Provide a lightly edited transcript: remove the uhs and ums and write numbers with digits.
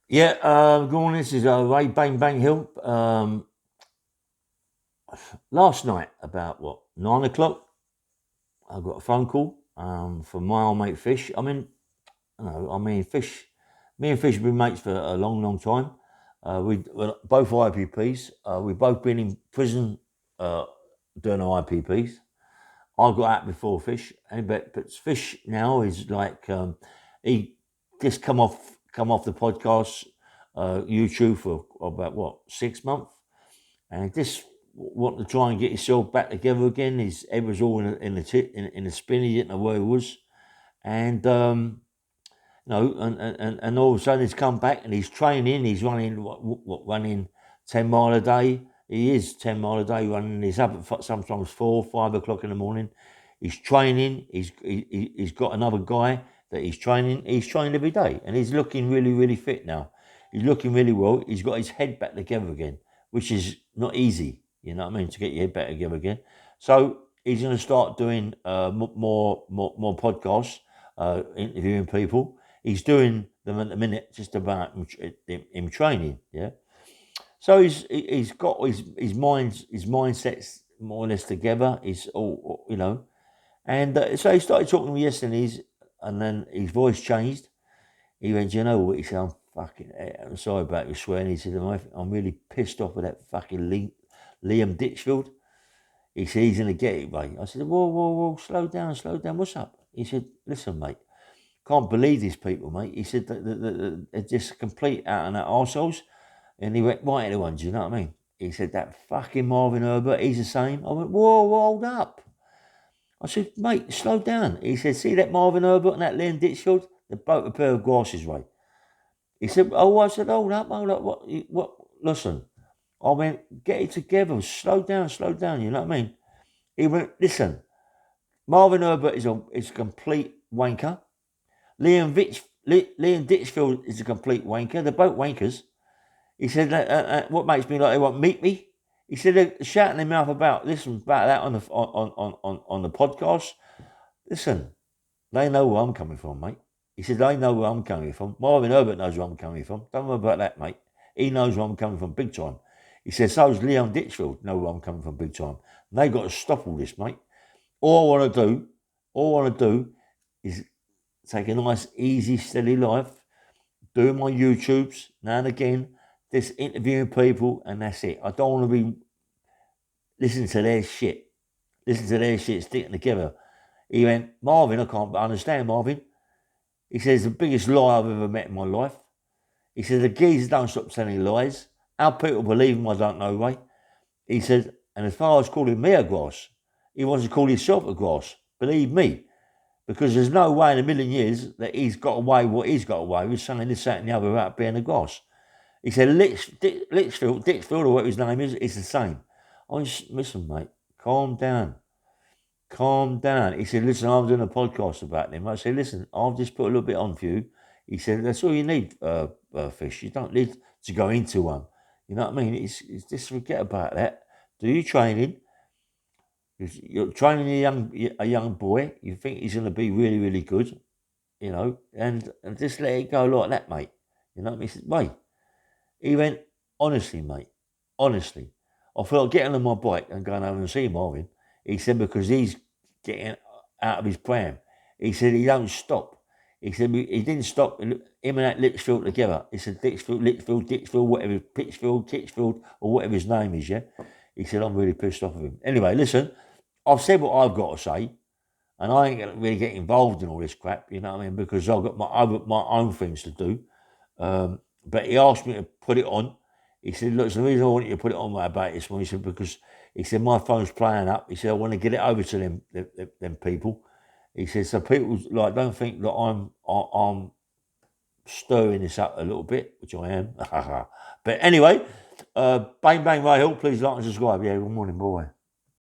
Yeah, good morning. This is Ray Bang Bang Hill. Last night, about what, 9 o'clock, I got a phone call from my old mate Fish. Fish, me and Fish have been mates for a long, long time. We're both IPPs. We've both been in prison uh, doing our IPPs. I got out before Fish, but Fish now is like he just come off the podcast, YouTube for about what 6 months, and just want to try and get himself back together again. His head was all in the spin. He didn't know where he was, and and all of a sudden he's come back and he's training. He's running running 10 mile a day. He is 10 mile a day running. He's up at sometimes 4, 5 o'clock in the morning. He's training. He's got another guy that he's training. He's trained every day, and he's looking really really fit now. He's looking really well. He's got his head back together again, which is not easy. You know what I mean, to get your head back together again. So he's going to start doing more podcasts, interviewing people. He's doing them at the minute, just about him training. Yeah. So he's got his mindsets more or less together. He's all and so he started talking to me yesterday, and then his voice changed. He went, "You know what?" He said, I'm sorry about you swearing." He said, "I'm really pissed off with that fucking Liam Ditchfield." He said, "He's gonna get it, mate." I said, "Whoa, slow down, slow down. What's up?" He said, "Listen, mate. Can't believe these people, mate." He said that they're just complete out and out arseholes. And he went, "Right, the ones, you know what I mean?" He said, "That fucking Marvin Herbert, he's the same." I went, "Whoa, hold up." I said, "Mate, slow down." He said, "See that Marvin Herbert and that Liam Ditchfield? They're both a pair of glasses, Ray." He said, "Oh," I said, "Hold up, hold up. What? Listen." I went, "Get it together. Slow down, you know what I mean?" He went, "Listen, Marvin Herbert is a complete wanker. Liam Ditchfield is a complete wanker. They're both wankers." He said, "What makes me like they won't meet me?" He said, "They're shouting their mouth about this and about that on the podcast. Listen, they know where I'm coming from, mate." He said, "They know where I'm coming from. Marvin Herbert knows where I'm coming from. Don't worry about that, mate. He knows where I'm coming from big time." He said, "So does Leon Ditchfield know where I'm coming from big time. And they got to stop all this, mate. All I want to do, is take a nice, easy, steady life, doing my YouTubes now and again, just interviewing people, and that's it. I don't want to be listening to their shit, sticking together." He went, "Marvin, I can't understand, Marvin." He says, "The biggest lie I've ever met in my life." He said, "The geezers don't stop telling lies. How people believe them, I don't know, Ray." He said, "And as far as calling me a grass, he wants to call himself a grass. Believe me, because there's no way in a million years that he's got away what he's got away with, saying this, that, and the other about being a grass." He said, Ditchfield, or whatever his name is the same." I just, "Listen, mate, calm down. Calm down." He said, "Listen, I'm doing a podcast about them." I said, "Listen, I'll just put a little bit on for you." He said, "That's all you need, Fish. You don't need to go into one. You know what I mean? It's just forget about that. Do your training. You're training a young boy. You think he's going to be really, really good, and just let it go like that, mate. You know what I mean?" He said, "Mate," he went, "Honestly, mate, honestly, I feel like getting on my bike and going over and see Marvin." He said, "Because he's getting out of his pram." He said, "He don't stop." He said, "He didn't stop. Him and that Litchfield together." He said, Ditchfield, whatever, Pitchfield, Titchfield, or whatever his name is, yeah?" He said, "I'm really pissed off with him." Anyway, listen, I've said what I've got to say, and I ain't going to really get involved in all this crap, you know what I mean? Because I've got my own things to do. But he asked me to put it on. He said, "Look, the reason I want you to put it on about this one," he said, "because," he said, "my phone's playing up." He said, "I want to get it over to them people." He said, "So people like don't think that I'm stirring this up a little bit," which I am. But anyway, bang bang, Ray Hill. Please like and subscribe. Yeah, good morning, boy.